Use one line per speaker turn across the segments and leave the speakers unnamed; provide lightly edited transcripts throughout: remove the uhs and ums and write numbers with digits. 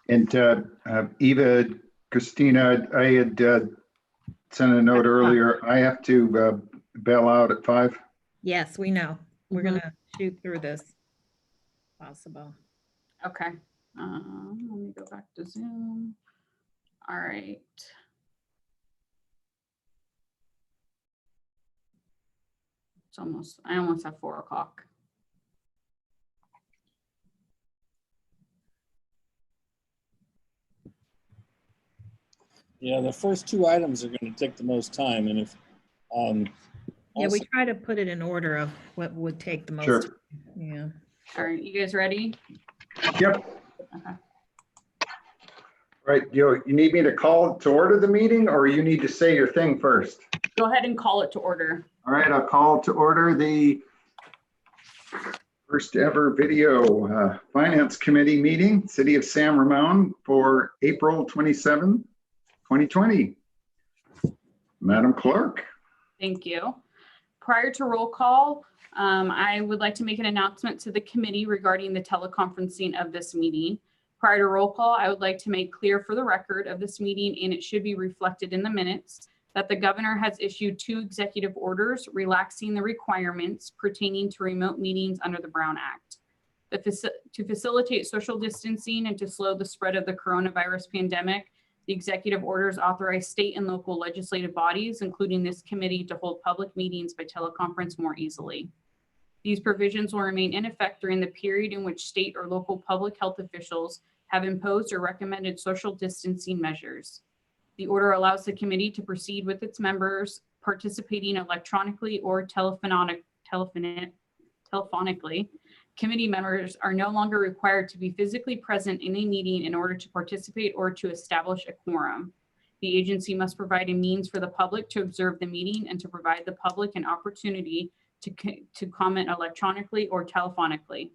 And Eva, Christina, I had sent a note earlier. I have to bail out at 5.
Yes, we know. We're gonna shoot through this. Possible.
Okay. Let me go back to Zoom. All right. I almost have 4 o'clock.
Yeah, the first 2 items are going to take the most time, and if
Yeah, we try to put it in order of what would take the most.
Sure.
time. Yeah.
All right, you guys ready?
Yep.
Okay.
All right, you need me to call to order the meeting, or you need to say your thing first?
Go ahead and call it to order.
All right, I'll call to order the first ever video Finance Committee meeting, City of San Ramon, for April 27, 2020. Madam Clerk.
Thank you. Prior to roll call, I would like to make an announcement to the committee regarding the teleconferencing of this meeting. Prior to roll call, I would like to make clear for the record of this meeting, and it should be reflected in the minutes, that the governor has issued 2 executive orders relaxing the requirements pertaining to remote meetings under the Brown Act. To facilitate social distancing and to slow the spread of the coronavirus pandemic, the executive orders authorize state and local legislative bodies, including this committee, to hold public meetings by teleconference more easily. These provisions will remain in effect during the period in which state or local public health officials have imposed or recommended social distancing measures. The order allows the committee to proceed with its members participating electronically or telephonically. Committee members are no longer required to be physically present in a meeting in order to participate or to establish a quorum. The agency must provide a means for the public to observe the meeting and to provide the public an opportunity to comment electronically or telephonically.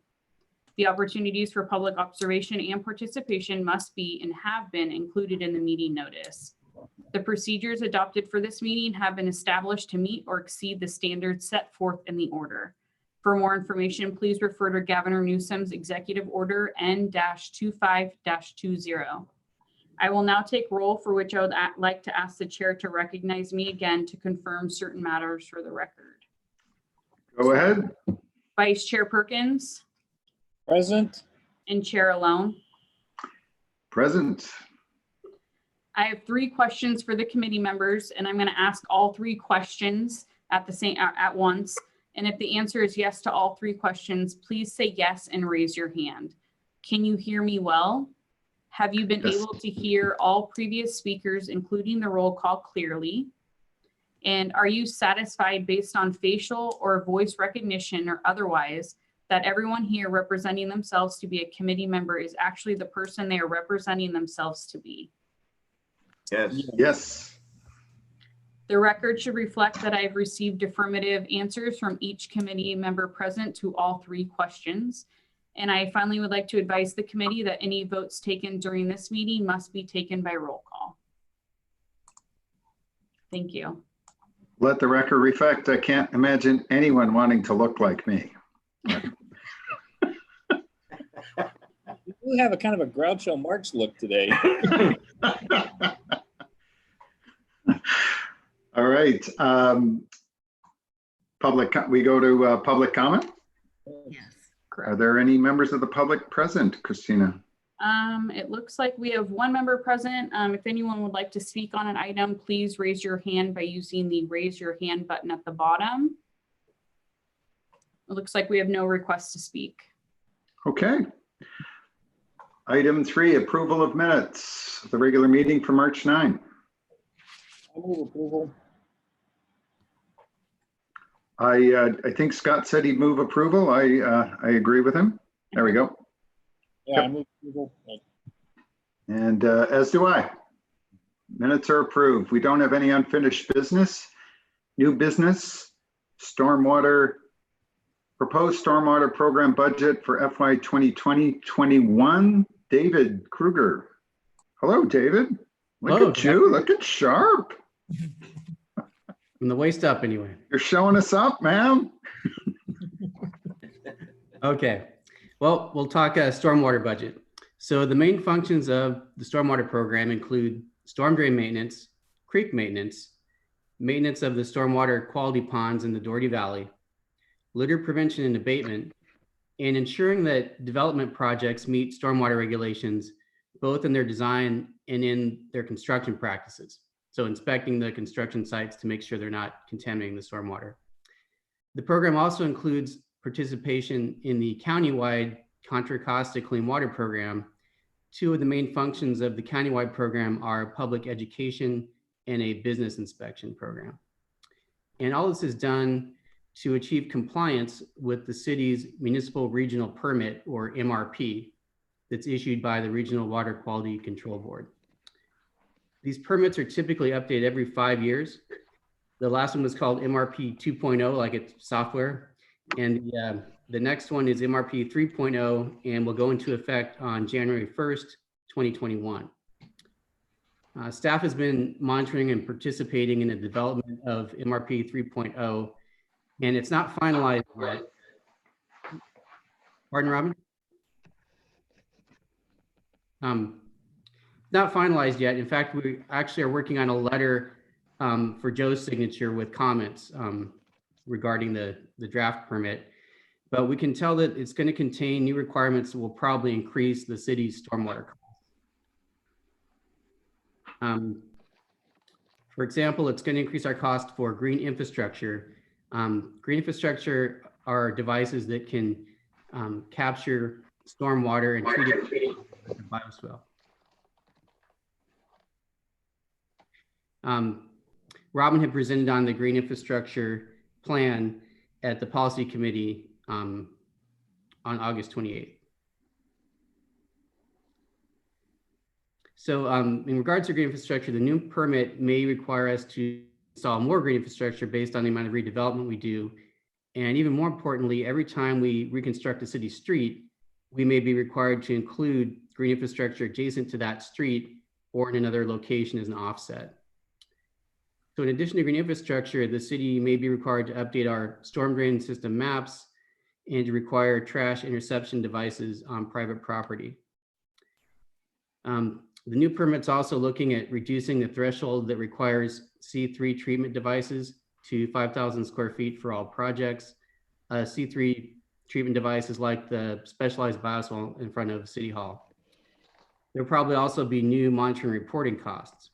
The opportunities for public observation and participation must be and have been included in the meeting notice. The procedures adopted for this meeting have been established to meet or exceed the standards set forth in the order. For more information, please refer to Governor Newsom's Executive Order N-25-20. I will now take roll, for which I would like to ask the chair to recognize me again to confirm certain matters for the record.
Go ahead.
Vice Chair Perkins.
present.
And Chair Alone.
Present.
I have 3 questions for the committee members, and I'm going to ask all 3 questions at once. And if the answer is yes to all 3 questions, please say yes and raise your hand. Can you hear me well? Have you been able to hear all previous speakers, including the roll call, clearly? And are you satisfied based on facial or voice recognition or otherwise that everyone here representing themselves to be a committee member is actually the person they are representing themselves to be?
Yes. Yes.
The record should reflect that I have received affirmative answers from each committee member present to all 3 questions. And I finally would like to advise the committee that any votes taken during this meeting must be taken by roll call. Thank you.
Let the record reflect, I can't imagine anyone wanting to look like me.
You have a kind of a Groucho Marx look today.
All right. We go to public comment.
Yes.
Are there any members of the public present, Christina?
It looks like we have 1 member present. If anyone would like to speak on an item, please raise your hand by using the raise your hand button at the bottom. It looks like we have no requests to speak.
Okay. Item 3, approval of minutes, the regular meeting for March 9.
I move approval.
I think Scott said he'd move approval. I agree with him. There we go.
Yeah, I move approval.
And as do I. Minutes are approved. We don't have any unfinished business. New business, proposed stormwater program budget for FY 2020-21. David Kruger. Hello, David. Look at you, looking sharp.
From the waist up, anyway.
You're showing us up, man.
Okay. Well, we'll talk stormwater budget. So the main functions of the stormwater program include storm drain maintenance, creek maintenance, maintenance of the stormwater quality ponds in the Doherty Valley, litter prevention and abatement, and ensuring that development projects meet stormwater regulations, both in their design and in their construction practices. So inspecting the construction sites to make sure they're not contaminating the stormwater. The program also includes participation in the countywide Contra Costa Clean Water Program. Two of the main functions of the countywide program are public education and a business inspection program. And all this is done to achieve compliance with the city's municipal regional permit, or MRP, that's issued by the Regional Water Quality Control Board. These permits are typically updated every 5 years. The last one was called MRP 2.0, like it's software. And the next one is MRP 3.0 and will go into effect on January 1st, 2021. Staff has been monitoring and participating in the development of MRP 3.0, and it's not finalized yet. Pardon, Robin? Not finalized yet. In fact, we actually are working on a letter for Joe's signature with comments regarding the draft permit. But we can tell that it's going to contain new requirements that will probably increase the city's stormwater costs. For example, it's going to increase our cost for green infrastructure. Green infrastructure are devices that can capture stormwater and treat it as a bioswale. Robin had presented on the green infrastructure plan at the policy committee on August 28th. So in regards to green infrastructure, the new permit may require us to install more green infrastructure based on the amount of redevelopment we do. And even more importantly, every time we reconstruct a city street, we may be required to include green infrastructure adjacent to that street or in another location as an offset. So in addition to green infrastructure, the city may be required to update our storm drain system maps and to require trash interception devices on private property. The new permit's also looking at reducing the threshold that requires C3 treatment devices to 5,000 square feet for all projects. C3 treatment devices like the specialized bioswale in front of City Hall. There'll probably also be new monitoring reporting costs.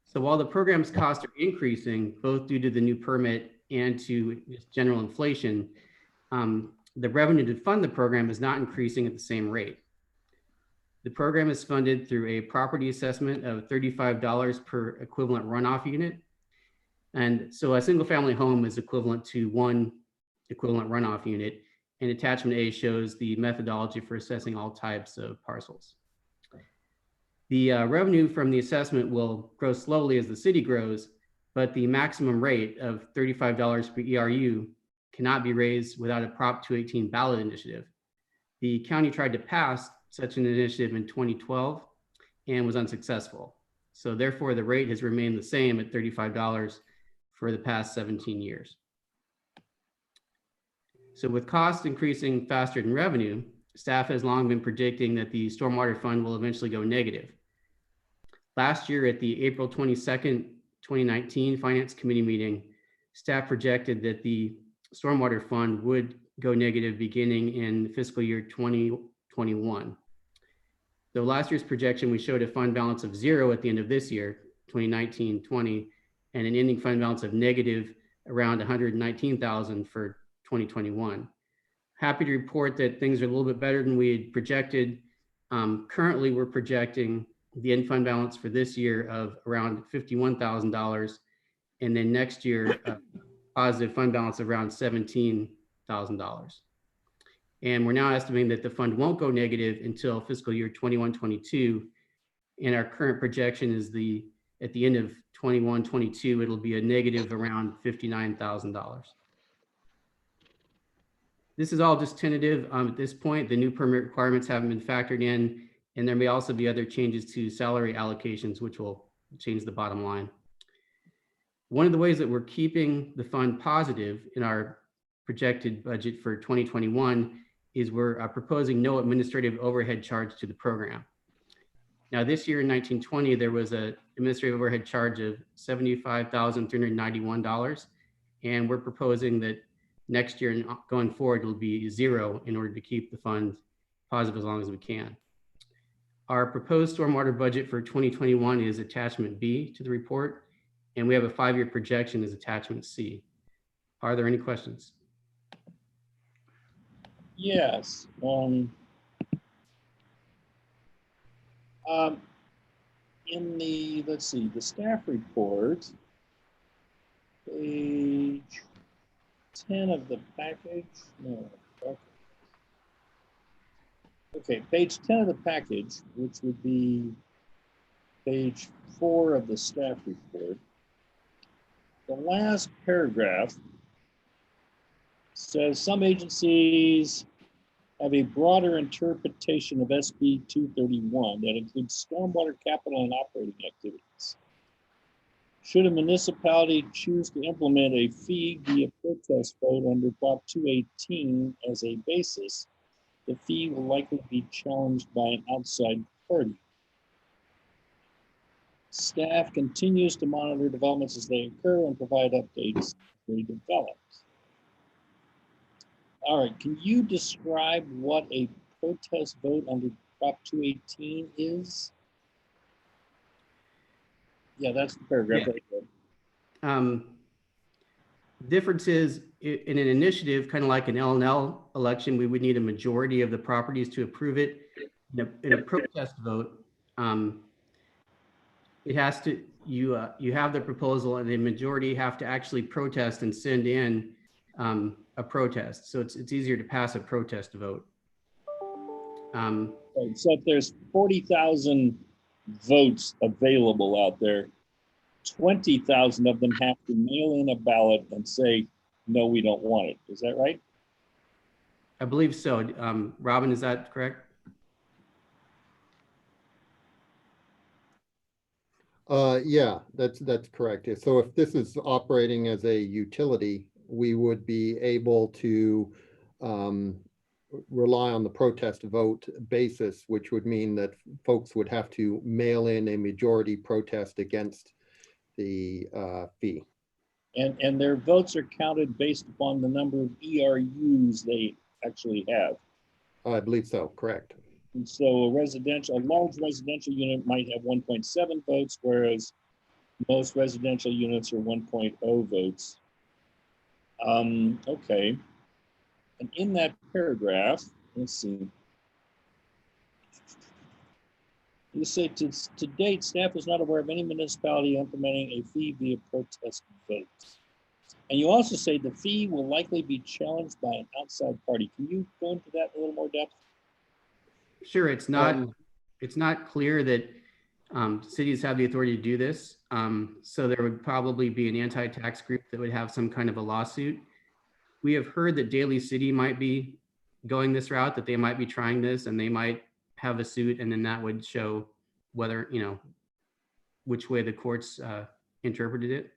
So while the program's costs are increasing, both due to the new permit and to general inflation, the revenue to fund the program is not increasing at the same rate. The program is funded through a property assessment of $35 per equivalent runoff unit. And so a single family home is equivalent to one equivalent runoff unit. And attachment A shows the methodology for assessing all types of parcels. The revenue from the assessment will grow slowly as the city grows, but the maximum rate of $35 per ERU cannot be raised without a Prop 218 ballot initiative. The county tried to pass such an initiative in 2012 and was unsuccessful. So therefore the rate has remained the same at $35 for the past 17 years. So with costs increasing faster than revenue, staff has long been predicting that the stormwater fund will eventually go negative. Last year at the April 22nd, 2019 Finance Committee meeting, staff projected that the stormwater fund would go negative beginning in fiscal year 2021. So last year's projection, we showed a fund balance of 0 at the end of this year, 2019-20, and an ending fund balance of negative around 119,000 for 2021. Happy to report that things are a little bit better than we had projected. Currently, we're projecting the end fund balance for this year of around $51,000, and then next year, positive fund balance of around $17,000. And we're now estimating that the fund won't go negative until fiscal year 21-22. And our current projection is at the end of 21-22, it'll be a negative around $59,000. This is all just tentative at this point. The new permit requirements haven't been factored in, and there may also be other changes to salary allocations, which will change the bottom line. One of the ways that we're keeping the fund positive in our projected budget for 2021 is we're proposing no administrative overhead charge to the program. Now, this year in 1920, there was an administrative overhead charge of $75,391. And we're proposing that next year and going forward, it'll be zero in order to keep the fund positive as long as we can. Our proposed stormwater budget for 2021 is attachment B to the report, and we have a 5-year projection as attachment C. Are there any questions?
Yes. In the, let's see, the staff report, page 10 of the package, no, okay, page 10 of the package, which would be page 4 of the staff report. The last paragraph says some agencies have a broader interpretation of SB 231 that includes stormwater capital and operating activities. Should a municipality choose to implement a fee via protest vote under Prop 218 as a basis, the fee will likely be challenged by an outside party. Staff continues to monitor developments as they occur and provide updates as they develop. All right, can you describe what a protest vote under Prop 218 is? Yeah, that's the paragraph.
Yeah. Difference is in an initiative, kind of like an L&L election, we would need a majority of the properties to approve it. In a protest vote, it has to, you have the proposal and the majority have to actually protest and send in a protest. So it's easier to pass a protest vote.
So if there's 40,000 votes available out there, 20,000 of them have to mail in a ballot and say, no, we don't want it. Is that right?
I believe so. Robin, is that correct?
Yeah, that's correct. So if this is operating as a utility, we would be able to rely on the protest vote basis, which would mean that folks would have to mail in a majority protest against the fee.
And their votes are counted based upon the number of ERUs they actually have.
I believe so, correct.
And so a large residential unit might have 1.7 votes, whereas most residential units are 1.0 votes. Okay. And in that paragraph, let's see. You say to date, staff is not aware of any municipality implementing a fee via protest vote. And you also say the fee will likely be challenged by an outside party. Can you go into that in a little more depth?
Sure, it's not clear that cities have the authority to do this. So there would probably be an anti-tax group that would have some kind of a lawsuit. We have heard that Daly City might be going this route, that they might be trying this and they might have a suit, and then that would show whether, which way the courts interpreted it.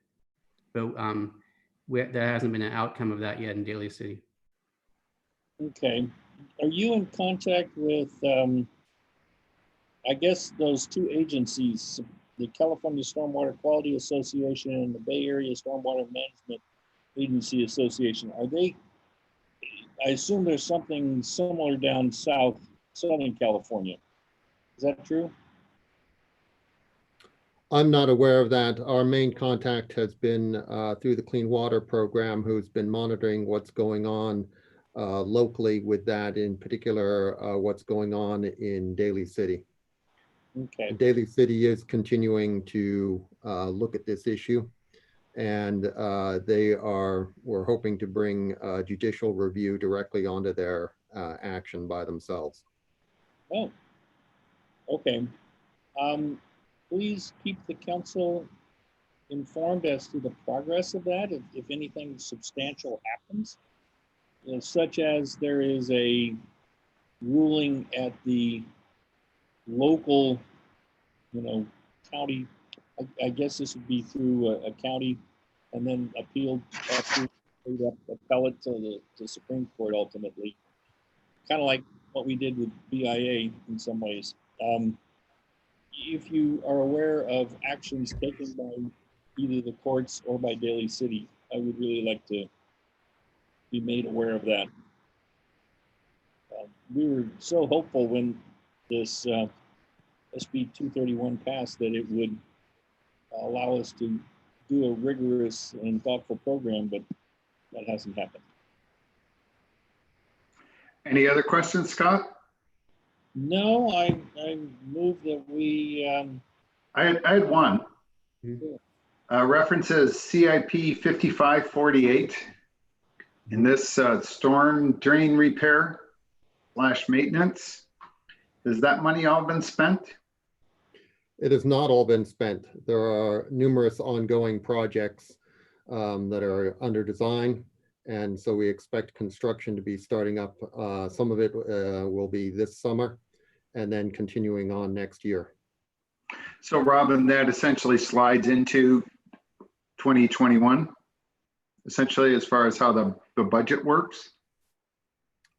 But there hasn't been an outcome of that yet in Daly City.
Okay. Are you in contact with, I guess, those two agencies, the California Stormwater Quality Association and the Bay Area Stormwater Management Agency Association? Are they, I assume there's something similar down Southern California. Is that true?
I'm not aware of that. Our main contact has been through the Clean Water Program, who's been monitoring what's going on locally with that, in particular, what's going on in Daly City.
Okay.
Daly City is continuing to look at this issue, and we're hoping to bring judicial review directly onto their action by themselves.
Oh, okay. Please keep the council informed as to the progress of that, if anything substantial happens, such as there is a ruling at the local, county. I guess this would be through a county, and then appealed through appellate to the Supreme Court ultimately. kind of like what we did with BIA in some ways. If you are aware of actions taken by either the courts or by Daly City, I would really like to be made aware of that. We were so hopeful when this SB 231 passed that it would allow us to do a rigorous and thoughtful program, but that hasn't happened.
Any other questions, Scott?
No, I move that we,
I had one.
Mhm.
References CIP 5548. In this storm drain repair / maintenance, has that money all been spent?
It has not all been spent. There are numerous ongoing projects that are under design. And so we expect construction to be starting up. Some of it will be this summer and then continuing on next year.
So Robin, that essentially slides into 2021, essentially, as far as how the budget works.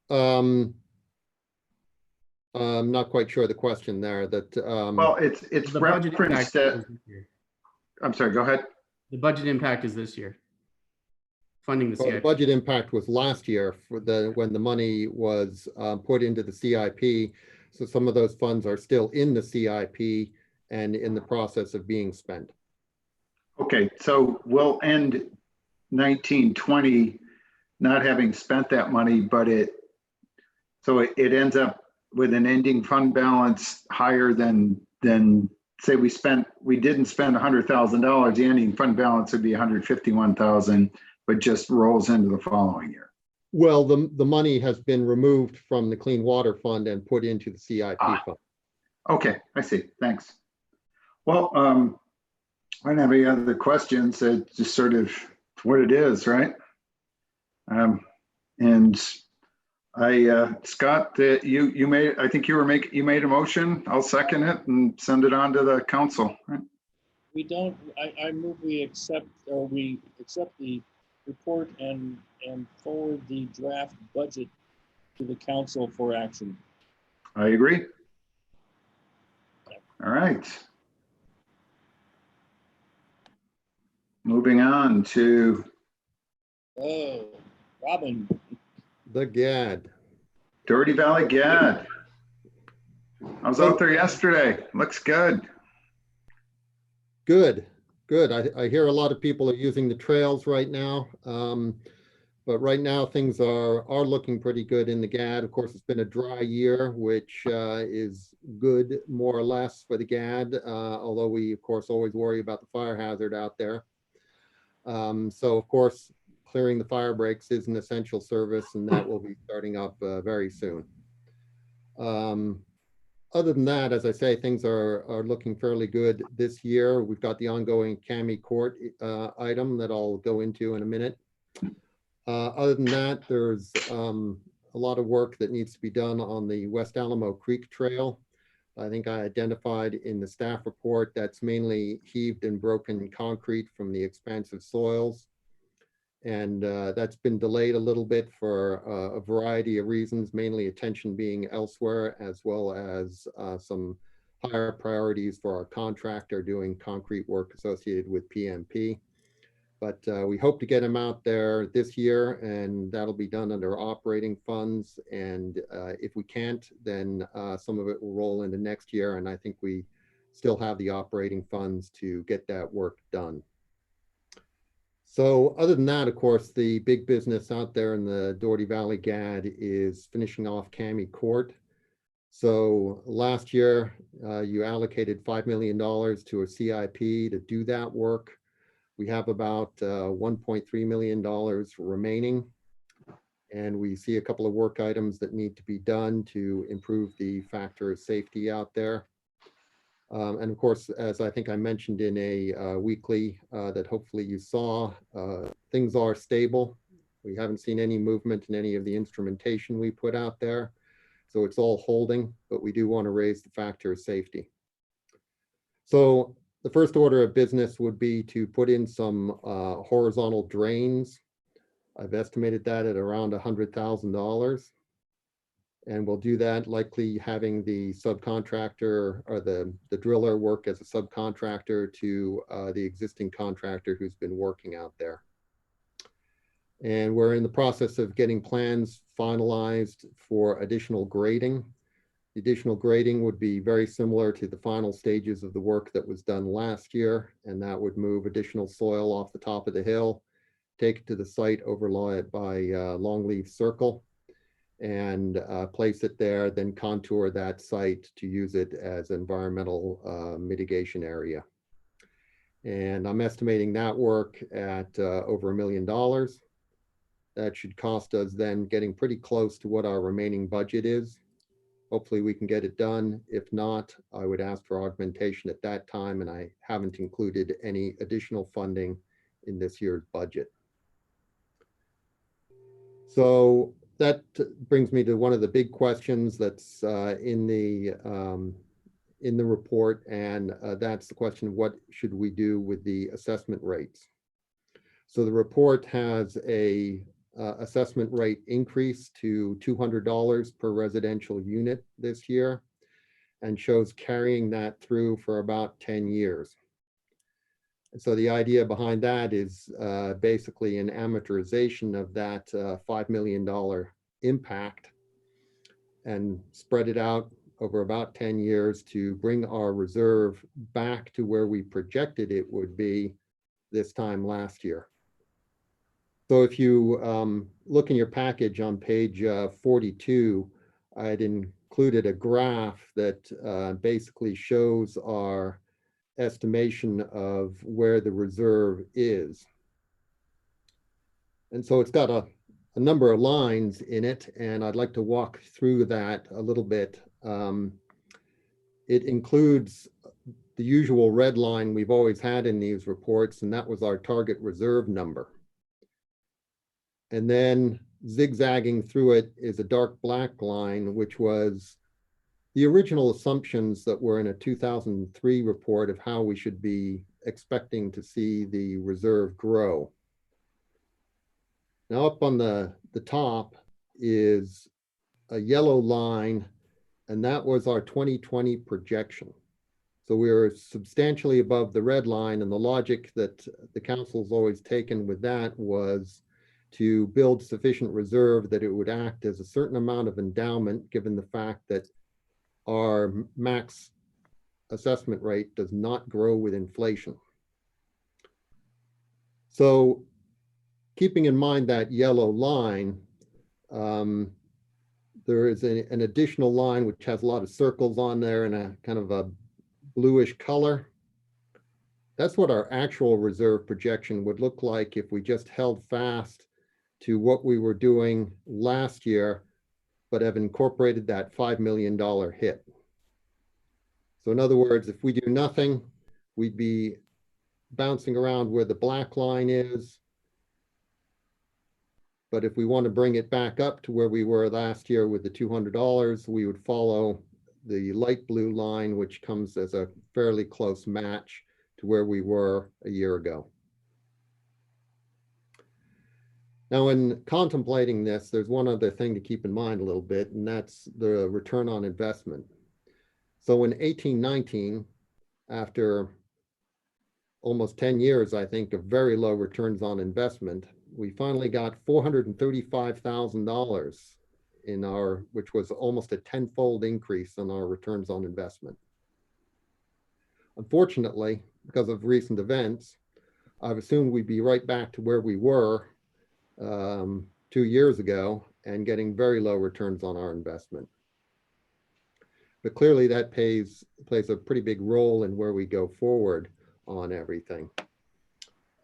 I'm not quite sure the question there that,
Well, it's
The budget
referenced
impact
that,
is this year.
I'm sorry, go ahead.
The budget impact is this year. Funding the
well, the
CIP.
budget impact was last year for when the money was put into the CIP. So some of those funds are still in the CIP and in the process of being spent.
Okay, so we'll end 1920 not having spent that money, but it ends up with an ending fund balance higher than say we didn't spend $100,000, the ending fund balance would be 151,000, but just rolls into the following year.
Well, the money has been removed from the Clean Water Fund and put into the CIP fund.
Okay, I see. Thanks. Well, I don't have any other questions. It's just sort of what it is, right? And Scott, you made, I think you made a motion. I'll second it and send it on to the council. Right?
we don't, I move we accept the report and forward the draft budget to the council for action.
I agree. All right. Moving on to
Oh, Robin.
The GAD.
Doherty Valley GAD. I was out there yesterday. Looks good.
Good, good. I hear a lot of people are using the trails right now. But right now things are looking pretty good in the GAD. Of course, it's been a dry year, which is good more or less for the GAD, although we of course always worry about the fire hazard out there. So of course, clearing the fire breaks is an essential service, and that will be starting up very soon. Other than that, as I say, things are looking fairly good this year. We've got the ongoing CAMI court item that I'll go into in a minute. Other than that, there's a lot of work that needs to be done on the West Alamo Creek Trail. I think I identified in the staff report that's mainly heaved and broken concrete from the expansive soils. And that's been delayed a little bit for a variety of reasons, mainly attention being elsewhere, as well as some higher priorities for our contractor doing concrete work associated with PMP. But we hope to get them out there this year, and that'll be done under operating funds. And if we can't, then some of it will roll into next year. And I think we still have the operating funds to get that work done. So other than that, of course, the big business out there in the Doherty Valley GAD is finishing off CAMI Court. So last year, you allocated $5 million to a CIP to do that work. We have about $1.3 million remaining. And we see a couple of work items that need to be done to improve the factor of safety out there. And of course, as I think I mentioned in a weekly that hopefully you saw, things are stable. We haven't seen any movement in any of the instrumentation we put out there. So it's all holding, but we do want to raise the factor of safety. So the first order of business would be to put in some horizontal drains. I've estimated that at around $100,000. And we'll do that likely having the subcontractor or the driller work as a subcontractor to the existing contractor who's been working out there. And we're in the process of getting plans finalized for additional grading. The additional grading would be very similar to the final stages of the work that was done last year, and that would move additional soil off the top of the hill, take it to the site, overlay it by longleaf circle, and place it there, then contour that site to use it as environmental mitigation area. And I'm estimating that work at over $1 million. That should cost us then getting pretty close to what our remaining budget is. Hopefully we can get it done. If not, I would ask for augmentation at that time, and I haven't included any additional funding in this year's budget. So that brings me to one of the big questions that's in the report, and that's the question of what should we do with the assessment rates. So the report has a assessment rate increase to $200 per residential unit this year, and shows carrying that through for about 10 years. And so the idea behind that is basically an amortization of that $5 million impact and spread it out over about 10 years to bring our reserve back to where we projected it would be this time last year. So if you look in your package on page 42, I'd included a graph that basically shows our estimation of where the reserve is. And so it's got a number of lines in it, and I'd like to walk through that a little bit. It includes the usual red line we've always had in these reports, and that was our target reserve number. And then zigzagging through it is a dark black line, which was the original assumptions that were in a 2003 report of how we should be expecting to see the reserve grow. Now up on the top is a yellow line, and that was our 2020 projection. So we were substantially above the red line, and the logic that the council's always taken with that was to build sufficient reserve that it would act as a certain amount of endowment, given the fact that our max assessment rate does not grow with inflation. So keeping in mind that yellow line, there is an additional line which has a lot of circles on there and a kind of a bluish color. That's what our actual reserve projection would look like if we just held fast to what we were doing last year, but have incorporated that $5 million hit. So in other words, if we do nothing, we'd be bouncing around where the black line is. But if we want to bring it back up to where we were last year with the $200, we would follow the light blue line, which comes as a fairly close match to where we were a year ago. Now, in contemplating this, there's one other thing to keep in mind a little bit, and that's the return on investment. So in 1819, after almost 10 years, I think, of very low returns on investment, we finally got $435,000 in our, which was almost a 10-fold increase on our returns on investment. Unfortunately, because of recent events, I've assumed we'd be right back to where we were 2 years ago and getting very low returns on our investment. But clearly that plays a pretty big role in where we go forward on everything.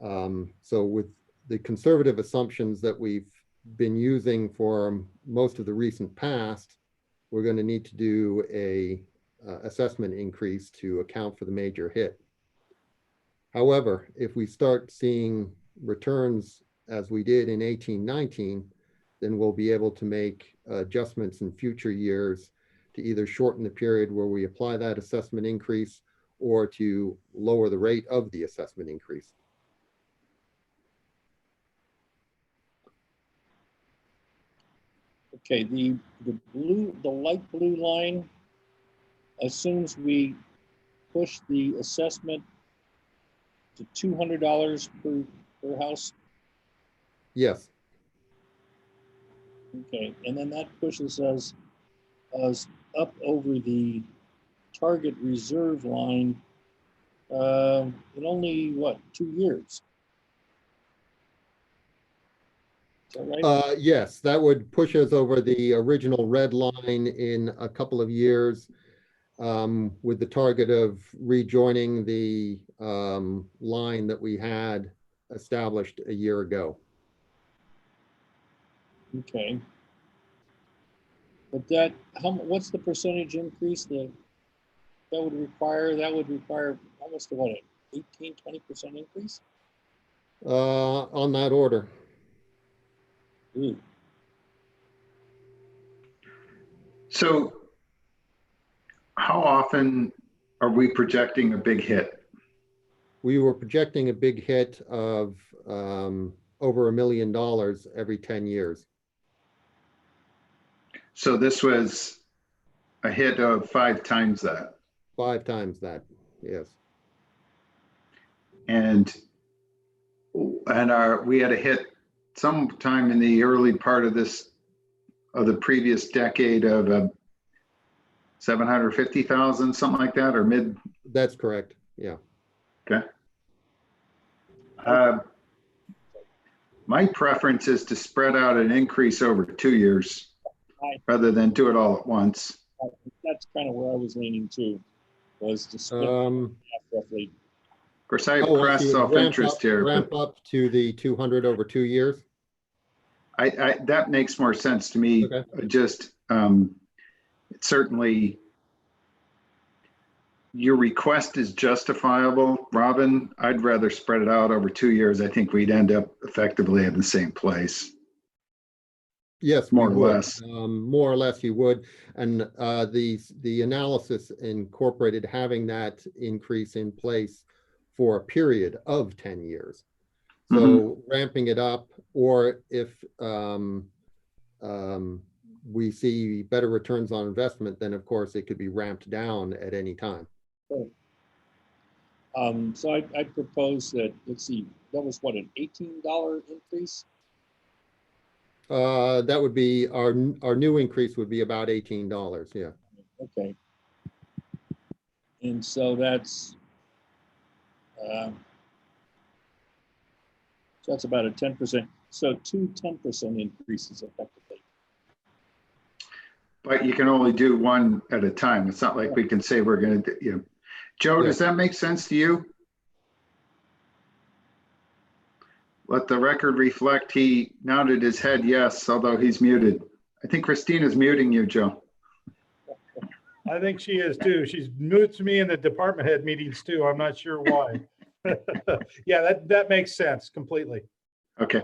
So with the conservative assumptions that we've been using for most of the recent past, we're going to need to do a assessment increase to account for the major hit. However, if we start seeing returns as we did in 1819, then we'll be able to make adjustments in future years to either shorten the period where we apply that assessment increase or to lower the rate of the assessment increase.
Okay, the light blue line assumes we push the assessment to $200 per house.
Yes,
Okay, and then that pushes us up over the target reserve line in only, what, 2 years? Is that right?
yes, that would push us over the original red line in a couple of years, with the target of rejoining the line that we had established a year ago.
Okay. But that, what's the percentage increase that would require? That would require almost what, an 18-20% increase?
On that order.
Ooh.
So how often are we projecting a big hit?
We were projecting a big hit of over $1 million every 10 years.
So this was a hit of 5 times that.
5 times that, yes.
And we had a hit sometime in the early part of the previous decade of 750,000, something like that, or mid.
That's correct, yeah.
Okay. My preference is to spread out an increase over 2 years rather than do it all at once.
That's kind of where I was leaning to, was to split roughly.
Of course, I have
Oh,
crass self-interest here,
ramp
but
up to the 200 over 2 years.
that makes more sense to me.
Okay.
Just certainly your request is justifiable, Robin. I'd rather spread it out over 2 years. I think we'd end up effectively in the same place.
Yes,
More
we
or
would.
less.
More or less you would. And the analysis incorporated having that increase in place for a period of 10 years. So ramping it up, or if we see better returns on investment, then of course it could be ramped down at any time.
So I'd propose that, let's see, that was what, an $18 increase?
That would be our new increase would be about $18. Yeah.
Okay. And so that's about a 10%. So 2 10% increases effectively.
But you can only do one at a time. It's not like we can say we're going to, Joe, does that make sense to you? Let the record reflect he nodded his head yes, although he's muted. I think Christina's muting you, Joe.
I think she is too. She's mutes me in the department head meetings too. I'm not sure why. Yeah, that makes sense completely.
Okay.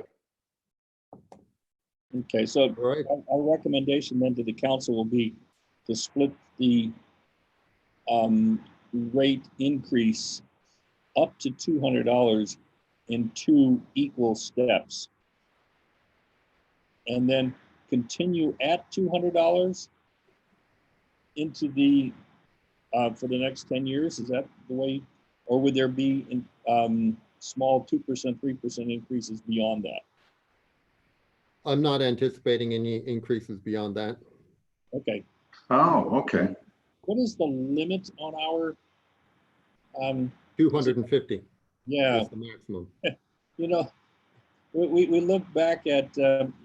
Okay, so
Right.
our recommendation then to the council will be to split the rate increase up to $200 in 2 equal steps. And then continue at $200 into the, for the next 10 years. Is that the way, or would there be small 2%, 3% increases beyond that?
I'm not anticipating any increases beyond that.
Okay.
Oh, okay.
What is the limit on our
250.
yeah,
That's the maximum.
you know, we look back at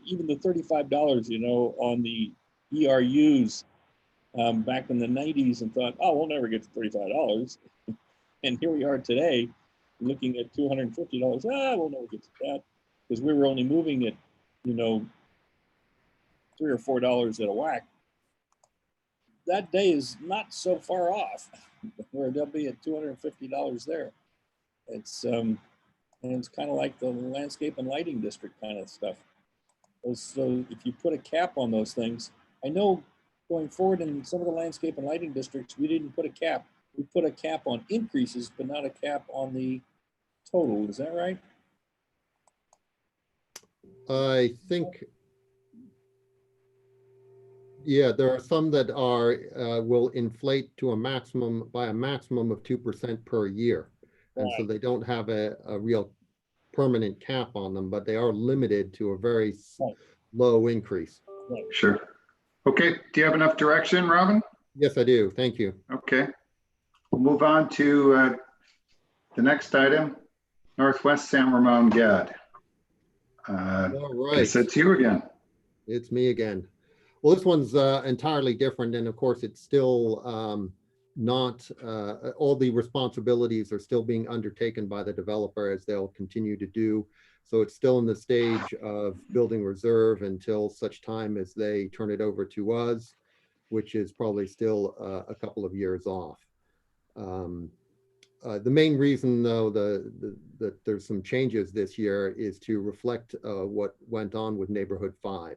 even the $35, on the ERUs back in the 90s and thought, oh, we'll never get to $35. And here we are today looking at $250. We'll never get to that, because we were only moving it, $3 or $4 at a whack. That day is not so far off, where they'll be at $250 there. It's and it's kind of like the landscape and lighting district kind of stuff. So if you put a cap on those things, I know going forward in some of the landscape and lighting districts, we didn't put a cap. We put a cap on increases, but not a cap on the total. Is that right?
I think Yeah, there are some that are, will inflate to a maximum, by a maximum of 2% per year. And so
Right.
they don't have a real permanent cap on them, but they are limited to a very
Right.
low increase.
Sure. Okay, do you have enough direction, Robin?
Yes, I do. Thank you.
Okay. We'll move on to the next item, Northwest San Ramon GAD.
All
Guess
right,
it's you again.
it's me again. Well, this one's entirely different, and of course, it's still not, all the responsibilities are still being undertaken by the developer as they'll continue to do. So it's still in the stage of building reserve until such time as they turn it over to us, which is probably still a couple of years off. The main reason, though, that there's some changes this year is to reflect what went on with Neighborhood 5.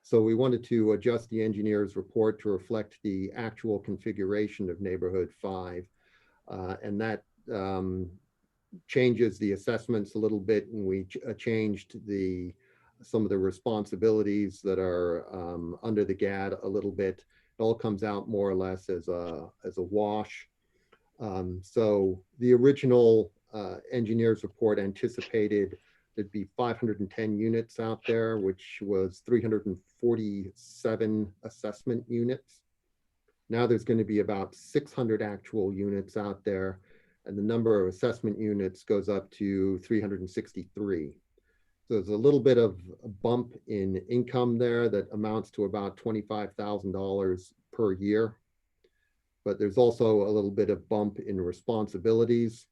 So we wanted to adjust the engineer's report to reflect the actual configuration of Neighborhood 5. And that changes the assessments a little bit, and we changed some of the responsibilities that are under the GAD a little bit. It all comes out more or less as a wash. So the original engineer's report anticipated there'd be 510 units out there, which was 347 assessment units. Now there's going to be about 600 actual units out there, and the number of assessment units goes up to 363. So there's a little bit of a bump in income there that amounts to about $25,000 per year. But there's also a little bit of bump in responsibilities.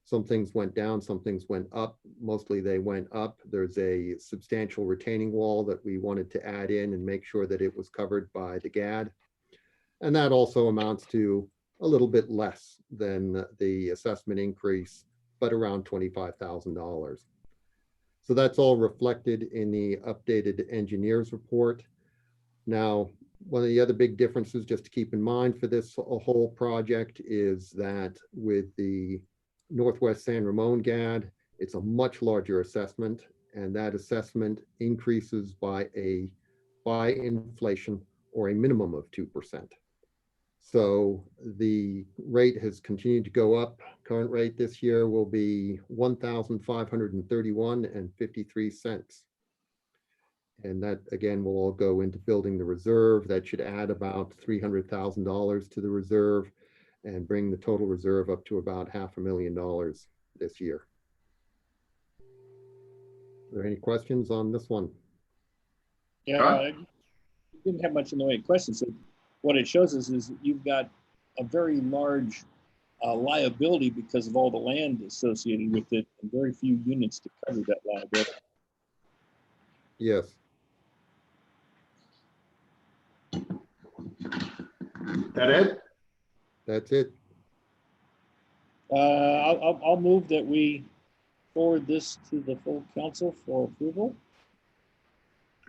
Some things went down, some things went up. Mostly they went up. There's a substantial retaining wall that we wanted to add in and make sure that it was covered by the GAD. And that also amounts to a little bit less than the assessment increase, but around $25,000. So that's all reflected in the updated engineer's report. Now, one of the other big differences just to keep in mind for this whole project is that with the Northwest San Ramon GAD, it's a much larger assessment, and that assessment increases by inflation or a minimum of 2%. So the rate has continued to go up. Current rate this year will be $1,531.53. And that, again, will all go into building the reserve. That should add about $300,000 to the reserve and bring the total reserve up to about $500,000 this year. Are there any questions on this one?
Yeah, I didn't have much in the way of questions. So what it shows us is that you've got a very large liability because of all the land associated with it and very few units to cover that liability.
Yes.
That it?
That's it.
I'll move that we forward this to the full council for approval.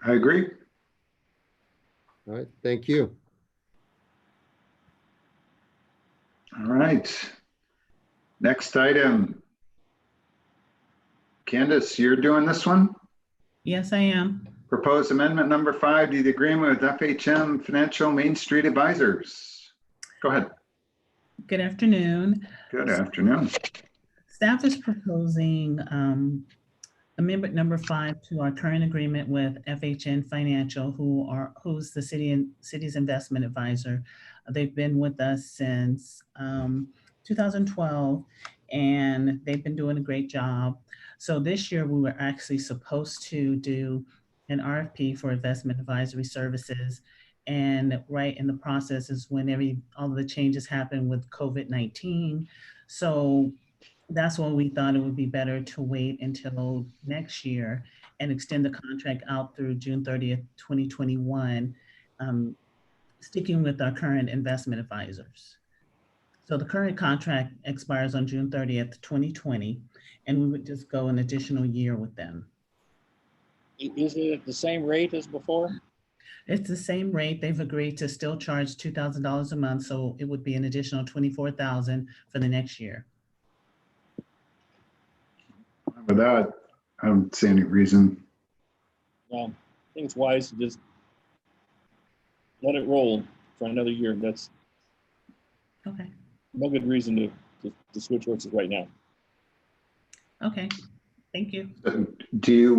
I agree.
All right. Thank you.
All right. Next item. Candace, you're doing this one?
Yes, I am.
Proposed amendment number 5 to the agreement with FHM Financial Main Street Advisors. Go ahead.
Good afternoon.
Good afternoon.
Staff is proposing amendment number 5 to our current agreement with FHN Financial, who's the city's investment advisor. They've been with us since 2012, and they've been doing a great job. So this year we were actually supposed to do an RFP for investment advisory services. And right in the process is when all of the changes happened with COVID-19. So that's when we thought it would be better to wait until next year and extend the contract out through June 30th, 2021, sticking with our current investment advisors. So the current contract expires on June 30th, 2020, and we would just go an additional year with them.
Is it at the same rate as before?
It's the same rate. They've agreed to still charge $2,000 a month, so it would be an additional $24,000 for the next year.
With that, I don't see any reason.
Well, I think it's wise to just let it roll for another year. That's
Okay,
no good reason to switch horses right now.
okay, thank you.
Do you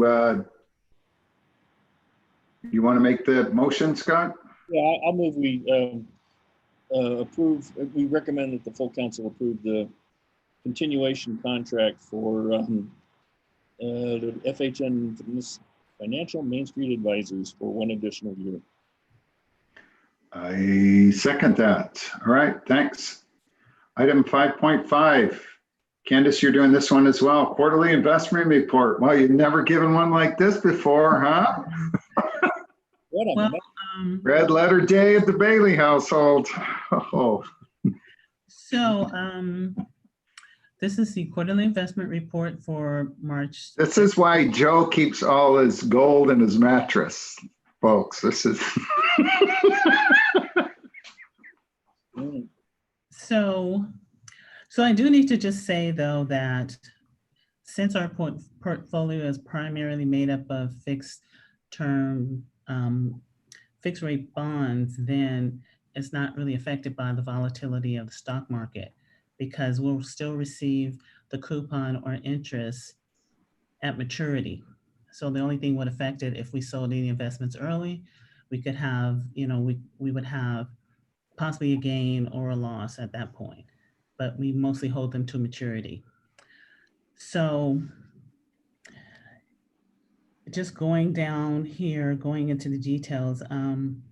want to make the motion, Scott?
Yeah, I'll move we approve, we recommend that the full council approve the continuation contract for the FHN Financial Main Street Advisors for one additional year.
I second that. All right, thanks. Item 5.5. Candace, you're doing this one as well. Quarterly investment report. Well, you've never given one like this before, huh?
What a
Well,
mess.
Red letter day at the Bailey household. Oh,
so this is the quarterly investment report for March.
this is why Joe keeps all his gold in his mattress, folks. This is.
Mm.
So I do need to just say though that since our portfolio is primarily made up of fixed term, fixed rate bonds, then it's not really affected by the volatility of the stock market because we'll still receive the coupon or interest at maturity. So the only thing would affect it if we sold any investments early, we could have, we would have possibly a gain or a loss at that point, but we mostly hold them to maturity. So just going down here, going into the details, on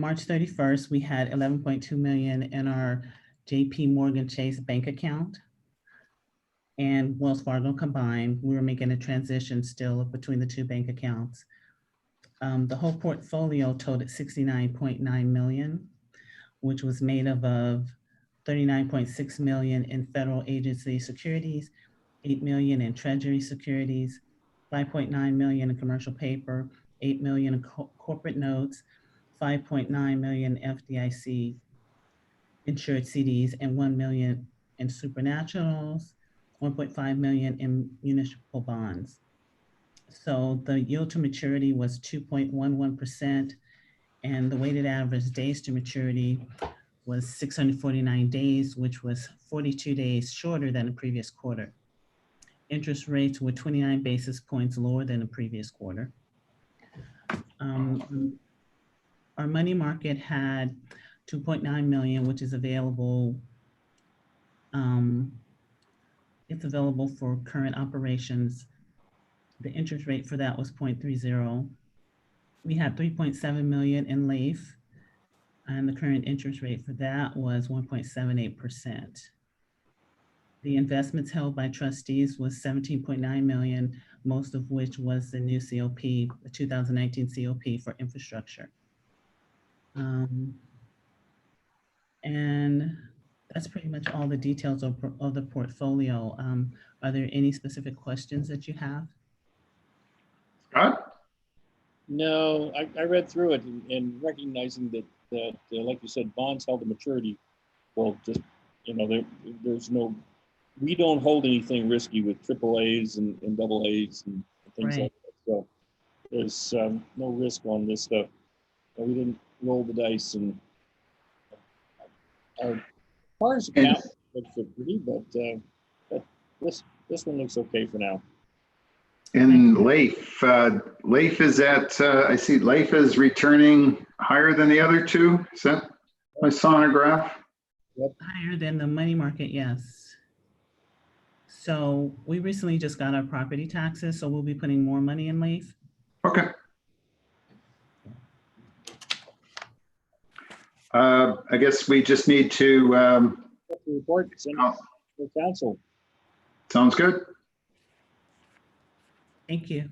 March 31st, we had 11.2 million in our JP Morgan Chase bank account and Wells Fargo combined. We were making a transition still between the two bank accounts. The whole portfolio totaled 69.9 million, which was made up of 39.6 million in federal agency securities, 8 million in treasury securities, 5.9 million in commercial paper, 8 million in corporate notes, 5.9 million FDIC insured CDs, and 1 million in supernaturals, 1.5 million in municipal bonds. So the yield to maturity was 2.11%, and the weighted average days to maturity was 649 days, which was 42 days shorter than the previous quarter. Interest rates were 29 basis points lower than the previous quarter. Our money market had 2.9 million, which is available. It's available for current operations. The interest rate for that was 0.30. We had 3.7 million in LAIF, and the current interest rate for that was 1.78%. The investments held by trustees was 17.9 million, most of which was the new COP, the 2019 COP for infrastructure. And that's pretty much all the details of the portfolio. Are there any specific questions that you have?
Scott?
No, I read through it and recognizing that like you said, bonds held to maturity. Well, just, there's no, we don't hold anything risky with AAAs and AAs and things
Right.
like that. So there's no risk on this stuff. We didn't roll the dice, and our cars account looks pretty, but this one looks okay for now.
In LAIF, LAIF is at, I see LAIF is returning higher than the other two. Is that my sonograph?
Higher than the money market, yes. So we recently just got our property taxes, so we'll be putting more money in LAIF.
Okay. I guess we just need to,
Report send it to the council.
sounds good.
Thank you.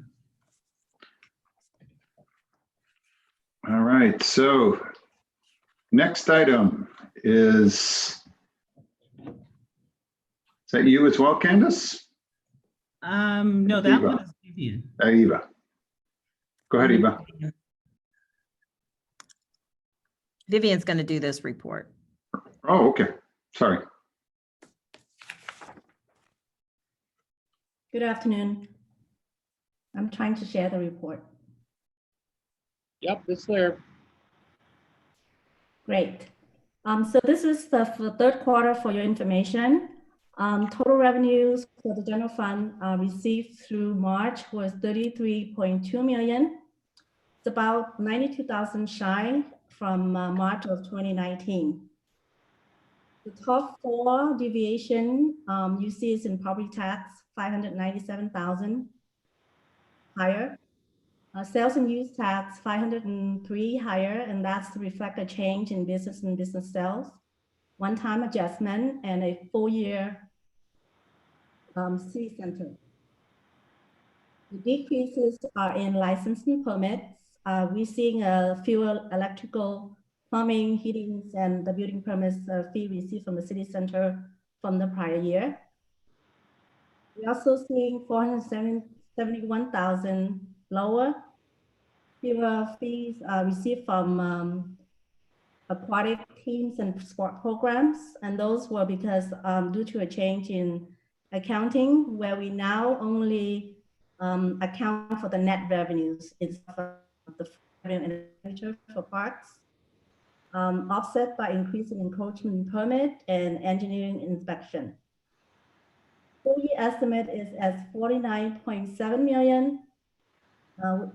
All right, so next item is that you as well, Candace?
No, that
Eva.
one is Vivian.
Eva. Go ahead, Eva.
Vivian's going to do this report.
Oh, okay. Sorry.
Good afternoon. I'm trying to share the report.
Yep, it's there.
Great. So this is the third quarter for your information. Total revenues for the general fund received through March was 33.2 million. It's about 92,000 shy from March of 2019. The top four deviation you see is in property tax, 597,000 higher. Sales and use tax, 503 higher, and that's to reflect a change in business and business sales, one-time adjustment, and a full year city center. The decreases are in licensing permits. We're seeing fewer electrical, plumbing, heatings, and the building permits fee received from the city center from the prior year. We're also seeing 471,000 lower, fewer fees received from aquatic teams and sport programs. And those were because due to a change in accounting, where we now only account for the net revenues instead of the revenue and expenditure for parks, offset by increase in encroachment permit and engineering inspection. Full year estimate is at 49.7 million,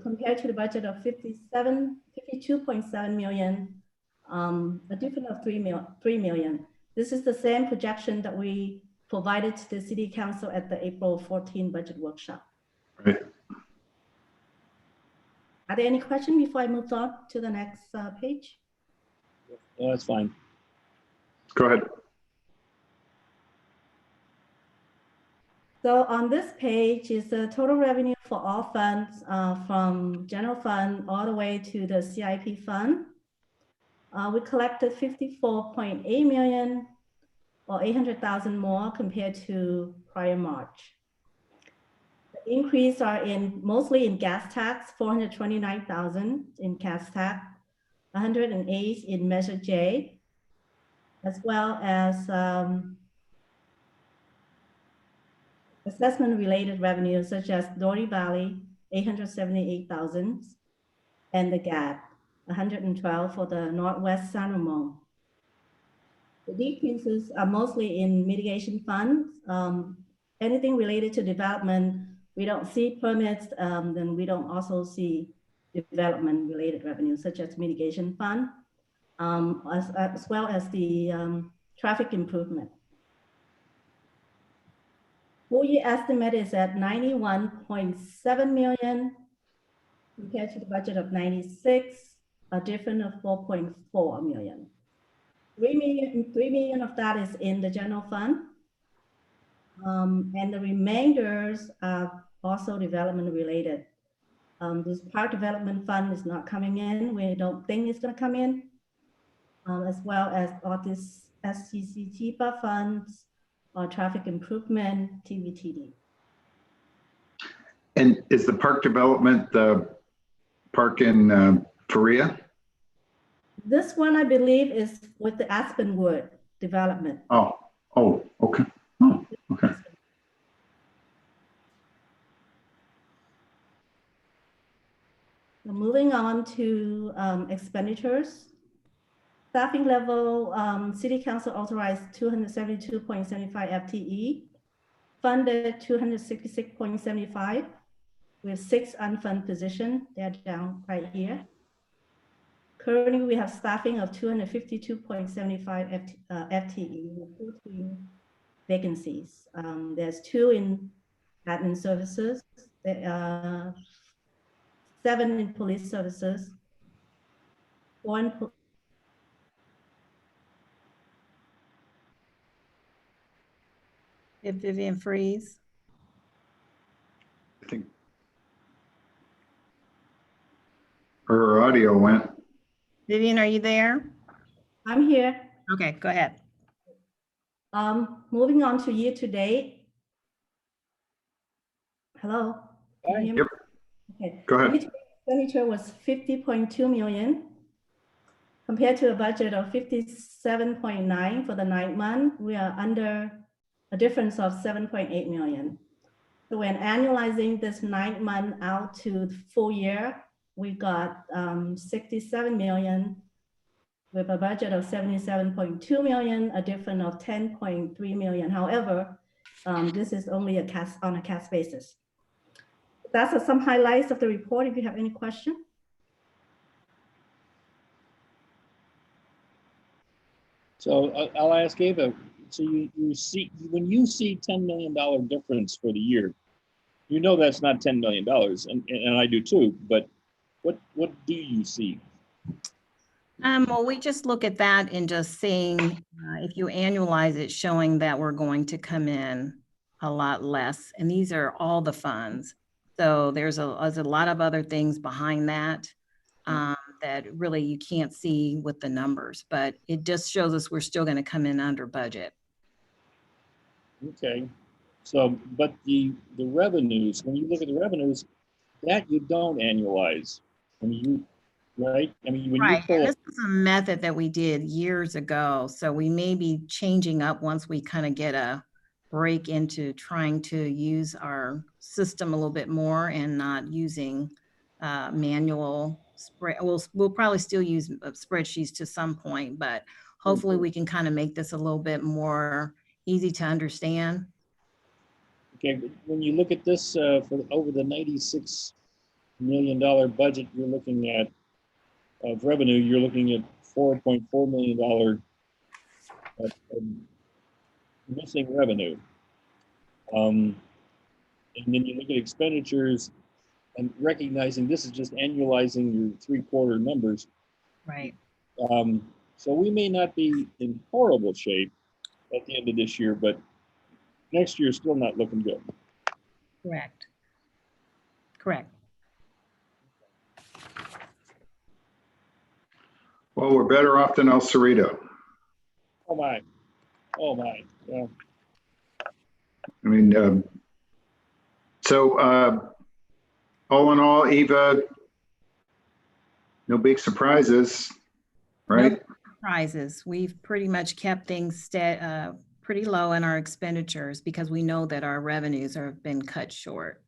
compared to the budget of 52.7 million, a difference of 3 million. This is the same projection that we provided to the City Council at the April 14 budget workshop.
Right.
Are there any questions before I move on to the next page?
No, that's fine.
Go ahead.
So on this page is the total revenue for all funds from general fund all the way to the CIP fund. We collected 54.8 million or 800,000 more compared to prior March. The increase are mostly in gas tax, 429,000 in gas tax, 108 in Measure J, as well as assessment-related revenues such as Dory Valley, 878,000, and the GAP, 112 for the Northwest San Ramon. The decreases are mostly in mitigation funds. Anything related to development, we don't see permits, then we don't also see development-related revenues such as mitigation fund, as well as the traffic improvement. Full year estimate is at 91.7 million compared to the budget of 96, a difference of 4.4 million. 3 million of that is in the general fund. And the remainders are also development related. This park development fund is not coming in. We don't think it's going to come in, as well as all this SCC TIPA funds or traffic improvement, TVTD.
And is the park development the park in Korea?
This one, I believe, is with the Aspenwood development.
Oh, okay. Oh, okay.
So moving on to expenditures. Staffing level, City Council authorized 272.75 FTE, funded 266.75 with 6 unfunded positions. They're down right here. Currently, we have staffing of 252.75 FTE with 14 vacancies. There's 2 in admin services, 7 in police services, 1
Did Vivian freeze?
I think her audio went.
Vivian, are you there?
I'm here.
Okay, go ahead.
Moving on to year to date. Hello? Can you hear me?
Yep.
Okay.
Go ahead.
Year-to-date expenditure was 50.2 million compared to a budget of 57.9 for the 9 months. We are under a difference of 7.8 million. So when annualizing this 9 month out to the full year, we got 67 million with a budget of 77.2 million, a difference of 10.3 million. However, this is only on a cash basis. That's some highlights of the report. If you have any question.
So I'll ask Ava, so you see, when you see $10 million difference for the year, you know that's not $10 million, and I do too, but what do you see?
Well, we just look at that and just seeing if you annualize it, showing that we're going to come in a lot less. And these are all the funds. So there's a lot of other things behind that that really you can't see with the numbers, but it just shows us we're still going to come in under budget.
Okay, so but the revenues, when you look at the revenues, that you don't annualize. I mean, right? I mean, when
Right,
you
and
pull,
this was a method that we did years ago, so we may be changing up once we kind of get a break into trying to use our system a little bit more and not using manual spread. We'll probably still use spreadsheets to some point, but hopefully we can kind of make this a little bit more easy to understand.
okay, but when you look at this for over the $96 million budget, you're looking at of revenue, you're looking at $4.4 million missing revenue. And then you look at expenditures and recognizing this is just annualizing your 3-quarter numbers.
Right.
So we may not be in horrible shape at the end of this year, but next year is still not looking good.
Correct. Correct.
Well, we're better off than El Cerrito.
Oh my, oh my, yeah.
I mean, all in all, Eva, no big surprises, right?
No surprises. We've pretty much kept things pretty low in our expenditures because we know that our revenues have been cut short.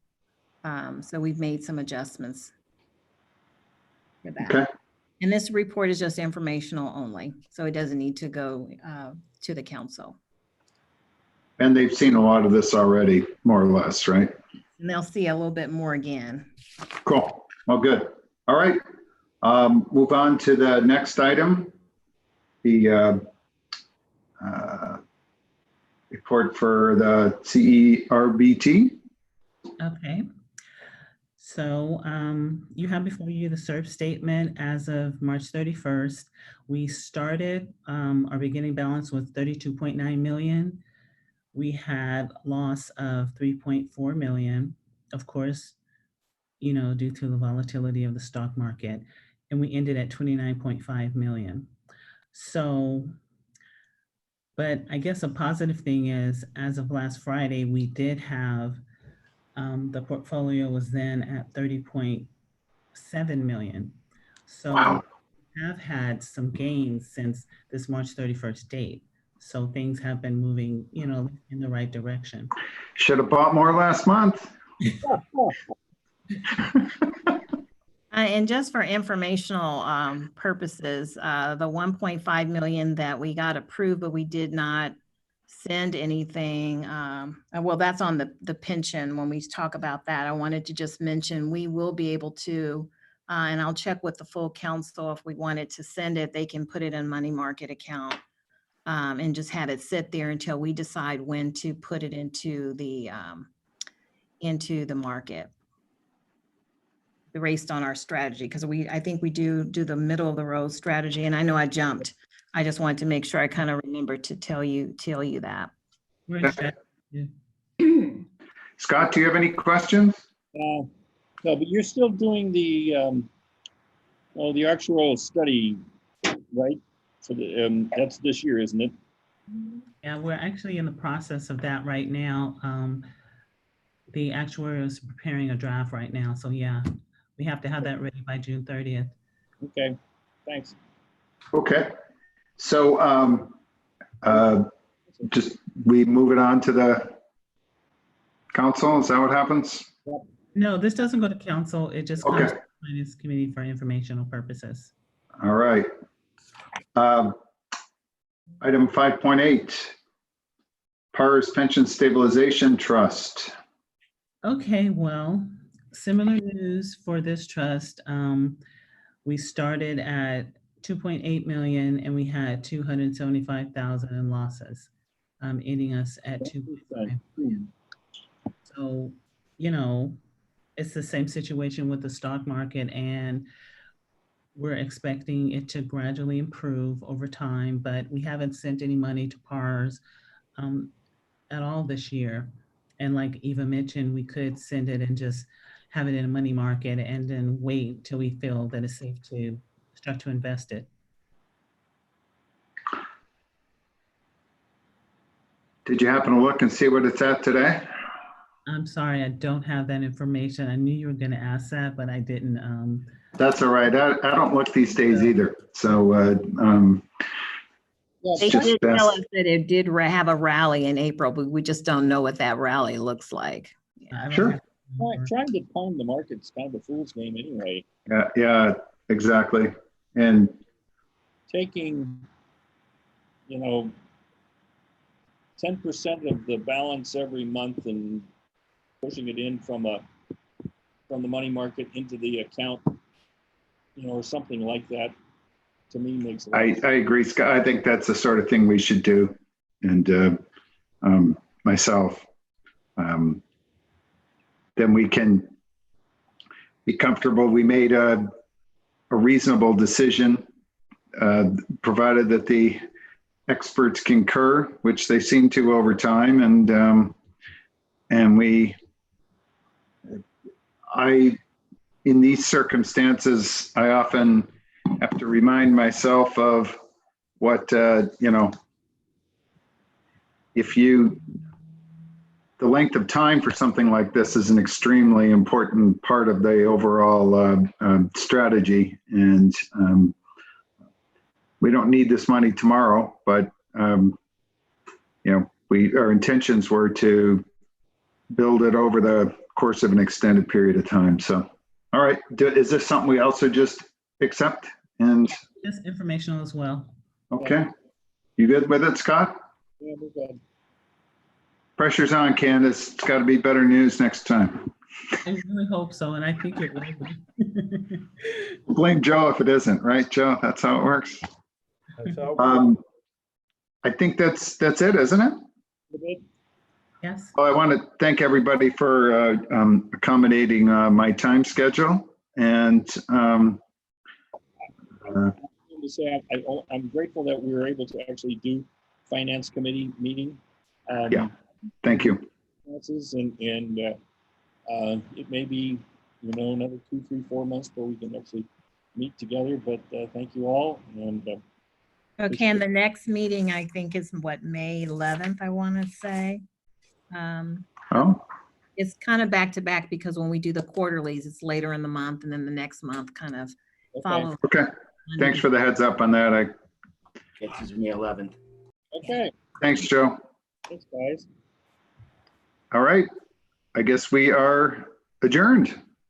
So we've made some adjustments for that.
Okay.
And this report is just informational only, so it doesn't need to go to the council.
And they've seen a lot of this already, more or less, right?
And they'll see a little bit more again.
Cool. Well, good. All right. Move on to the next item. The report for the CERBT.
Okay. So you have before you the SERP statement as of March 31st. We started our beginning balance with 32.9 million. We had loss of 3.4 million, of course, you know, due to the volatility of the stock market. And we ended at 29.5 million. So, but I guess a positive thing is, as of last Friday, we did have the portfolio was then at 30.7 million. So
Wow.
we have had some gains since this March 31st date. So things have been moving, you know, in the right direction.
Should have bought more last month.
And just for informational purposes, the 1.5 million that we got approved, but we did not send anything. Well, that's on the pension. When we talk about that, I wanted to just mention we will be able to, and I'll check with the full council if we wanted to send it, they can put it in money market account and just have it sit there until we decide when to put it into the market based on our strategy, because I think we do the middle of the road strategy, and I know I jumped. I just wanted to make sure I kind of remember to tell you that.
Right.
Scott, do you have any questions?
No, but you're still doing the actuarial study, right? So that's this year, isn't it?
Yeah, we're actually in the process of that right now. The actuary is preparing a draft right now. So yeah, we have to have that ready by June 30th.
Okay, thanks.
Okay. So just we move it on to the council. Is that what happens?
No, this doesn't go to council. It just comes
Okay.
to the finance committee for informational purposes.
All right. Item 5.8, PARS Pension Stabilization Trust.
Okay, well, similar news for this trust. We started at 2.8 million and we had 275,000 in losses, ending us at 2.5 million. So, you know, it's the same situation with the stock market, and we're expecting it to gradually improve over time, but we haven't sent any money to PARS at all this year. And like Eva mentioned, we could send it and just have it in a money market and then wait till we feel that it's safe to start to invest it.
Did you happen to look and see what it's at today?
I'm sorry, I don't have that information. I knew you were going to ask that, but I didn't.
That's all right. I don't look these days either. So
They
just
did tell
best.
us that it did have a rally in April, but we just don't know what that rally looks like.
I don't
Sure.
have-
Trying to time the market's kind of a fool's game anyway.
Yeah, exactly. And
Taking, 10% of the balance every month and pushing it in from the money market into the account, or something like that, to me makes a lot of sense.
I agree, Scott. I think that's the sort of thing we should do. And myself, then we can be comfortable. We made a reasonable decision, provided that the experts concur, which they seem to over time. And in these circumstances, I often have to remind myself of what, the length of time for something like this is an extremely important part of the overall strategy. And we don't need this money tomorrow, but our intentions were to build it over the course of an extended period of time. So, all right, is this something we also just accept? And
Just informational as well.
okay, you good with it, Scott?
Yeah, we're good.
Pressure's on, Candace. It's got to be better news next time.
I really hope so, and I think it will be.
Blame Joe if it isn't, right, Joe? That's how it works.
That's how it works.
I think that's it, isn't it?
We're good.
Yes.
Well, I want to thank everybody for accommodating my time schedule. And
I wanted to say I'm grateful that we were able to actually do finance committee meeting.
Yeah. Thank you.
Finances and it may be, another 2, 3, 4 months before we can actually meet together, but thank you all. And
Okay, and the next meeting, I think, is what, May 11th, I want to say.
Oh,
It's kind of back to back because when we do the quarterlies, it's later in the month, and then the next month kind of follows.
okay. Thanks for the heads up on that.
It's May 11th.
okay,
Thanks, Joe.
thanks, guys.
All right. I guess we are adjourned.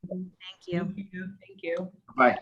Thank you.
Thank you.
Bye.